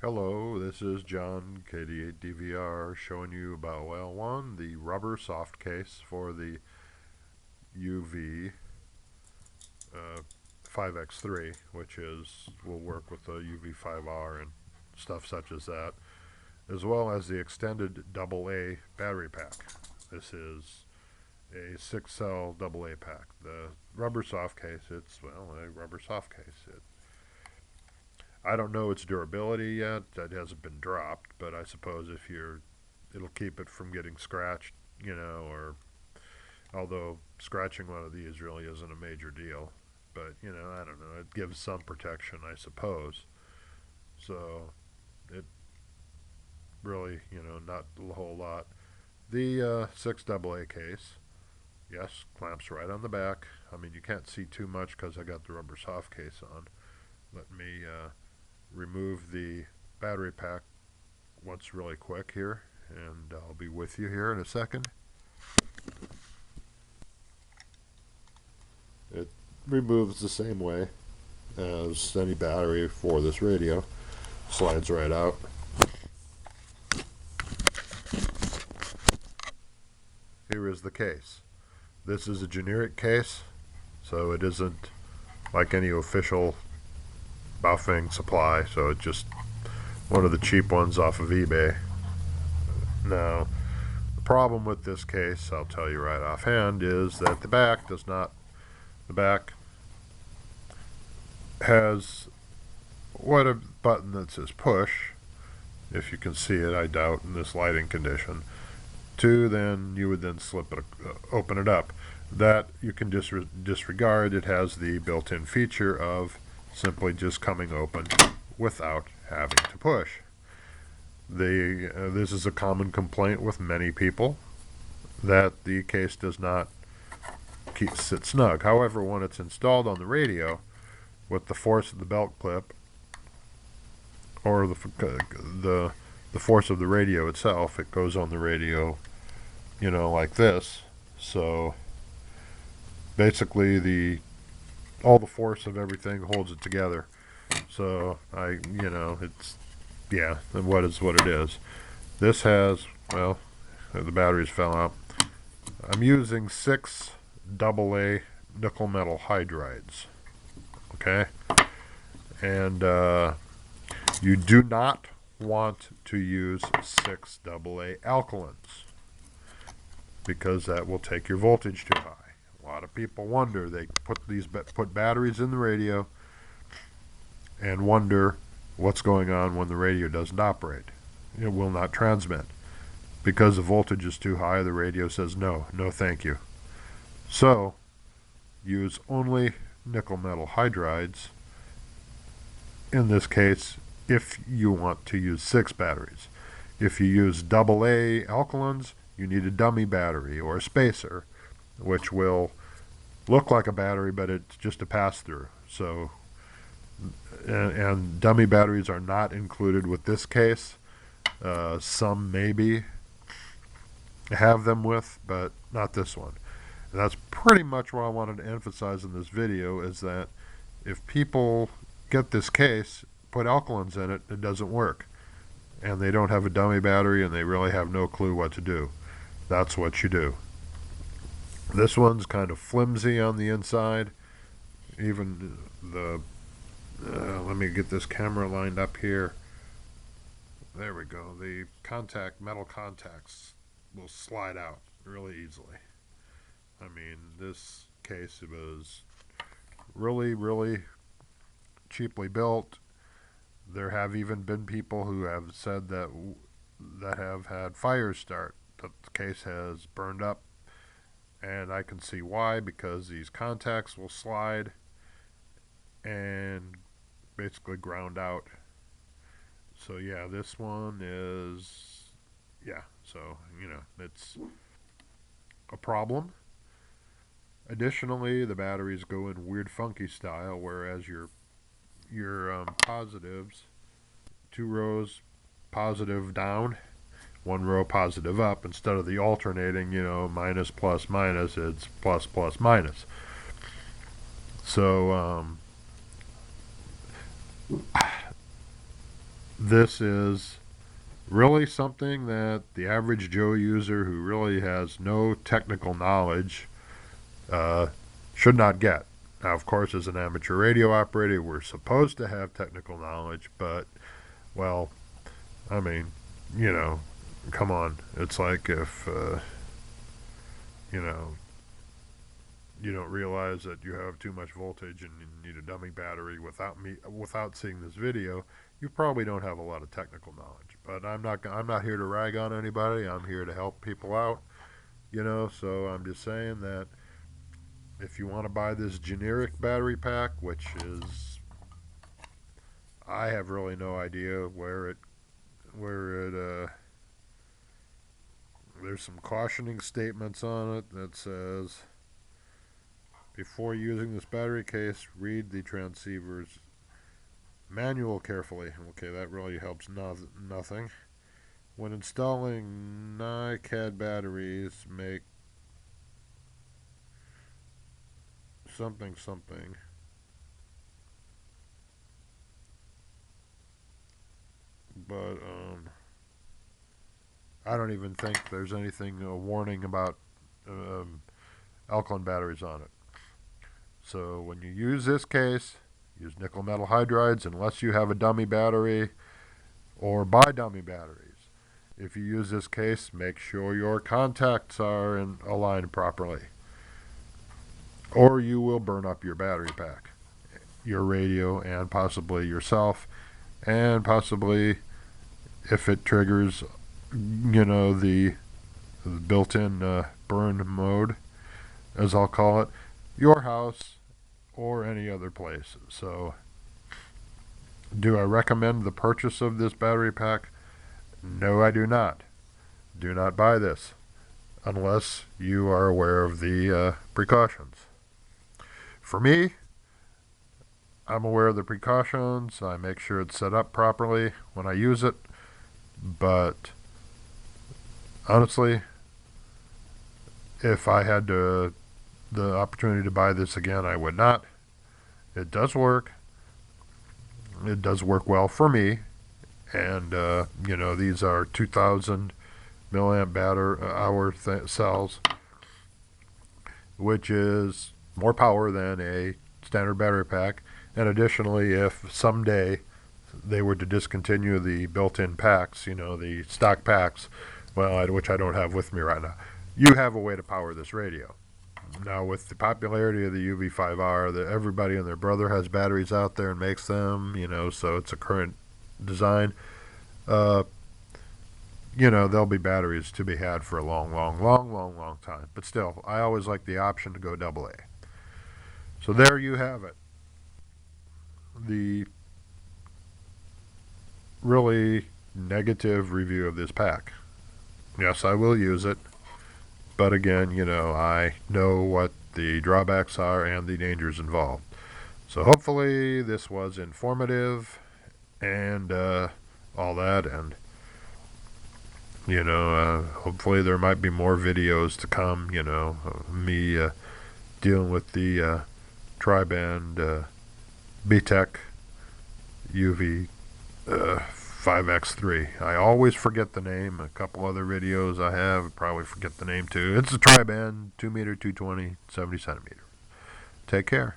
Hello, this is John, KD8DVR, showing you about, well, one, the rubber soft case for the UV-5X3, which will work with the UV-5R and stuff such as that, as well as the extended AA battery pack. This is a 6-cell AA pack. The rubber soft case, it's, well, a rubber soft case. I don't know its durability yet. That hasn't been dropped, but I suppose it'll keep it from getting scratched, or although scratching one of these really isn't a major deal. But, I don't know. It gives some protection, I suppose. So it really, not a whole lot. The 6 AA case, yes, clamps right on the back. I mean, you can't see too much because I got the rubber soft case on. Let me remove the battery pack once really quick here, and I'll be with you here in a second. It removes the same way as any battery for this radio. Slides right out. Here is the case. This is a generic case, so it isn't like any official Baofeng supply, so it's just one of the cheap ones off of eBay. Now, the problem with this case, I'll tell you right offhand, is that the back has a button that says push. If you can see it, I doubt in this lighting condition. Then you would then open it up. That you can disregard. It has the built-in feature of simply just coming open without having to push. This is a common complaint with many people, that the case does not sit snug. However, when it's installed on the radio, with the force of the belt clip or the force of the radio itself, it goes on the radio, like this. So basically, all the force of everything holds it together. So it's, yeah, what it is. This has, well, the batteries fell out. I'm using 6 AA nickel metal hydrides. Okay, and you do not want to use 6 AA alkalins, because that will take your voltage too high. A lot of people wonder, they put batteries in the radio and wonder what's going on when the radio doesn't operate. It will not transmit. Because the voltage is too high, the radio says no thank you. So use only nickel metal hydrides in this case if you want to use 6 batteries. If you use AA alkalins, you need a dummy battery or a spacer, which will look like a battery, but it's just a pass-through. So, and dummy batteries are not included with this case. Some maybe have them with, but not this one. And that's pretty much what I wanted to emphasize in this video, is that if people get this case, put alkalins in it, it doesn't work. And they don't have a dummy battery, and they really have no clue what to do. That's what you do. This one's kind of flimsy on the inside. Even let me get this camera lined up here. There we go. The metal contacts will slide out really easily. I mean, this case was really, really cheaply built. There have even been people who have said that have had fires start, that the case has burned up, and I can see why, because these contacts will slide and basically ground out. So yeah, this one is, yeah, so it's a problem. Additionally, the batteries go in weird funky style, whereas your positives, 2 rows positive down, 1 row positive up, instead of the alternating, minus plus minus, it's plus plus minus. So this is really something that the average Joe user who really has no technical knowledge should not get. Now, of course, as an amateur radio operator, we're supposed to have technical knowledge, but, well, I mean, you know, come on. It's like if, you know, you don't realize that you have too much voltage and you need a dummy battery without seeing this video, you probably don't have a lot of technical knowledge. But I'm not here to rag on anybody. I'm here to help people out, you know, so I'm just saying that if you want to buy this generic battery pack, which is, I have really no idea where it there's some cautioning statements on it that says, before using this battery case, read the transceiver's manual carefully. Okay, that really helps nothing. When installing NiCad batteries, make something. But I don't even think there's anything, a warning about alkaline batteries on it. So when you use this case, use nickel metal hydrides unless you have a dummy battery, or buy dummy batteries. If you use this case, make sure your contacts are aligned properly, or you will burn up your battery pack, your radio, and possibly yourself, and possibly, if it triggers, you know, the built-in burn mode, as I'll call it, your house or any other place. So, do I recommend the purchase of this battery pack? No, I do not. Do not buy this unless you are aware of the precautions. For me, I'm aware of the precautions. I make sure it's set up properly when I use it. But honestly, if I had the opportunity to buy this again, I would not. It does work. It does work well for me. And, you know, these are 2,000 milliamp hour cells, which is more power than a standard battery pack. And additionally, if someday they were to discontinue the built-in packs, you know, the stock packs, well, which I don't have with me right now, you have a way to power this radio. Now, with the popularity of the UV-5R, everybody and their brother has batteries out there and makes them, you know, so it's a current design. You know, there'll be batteries to be had for a long time. But still, I always like the option to go AA. So there you have it. The really negative review of this pack. Yes, I will use it. But again, you know, I know what the drawbacks are and the dangers involved. So hopefully this was informative and all that, and you know, hopefully there might be more videos to come, you know, me dealing with the tri-band BTECH UV-5X3. I always forget the name. A couple other videos I have, probably forget the name too. It's a tri-band, 2 meter, 220, 70 centimeter. Take care.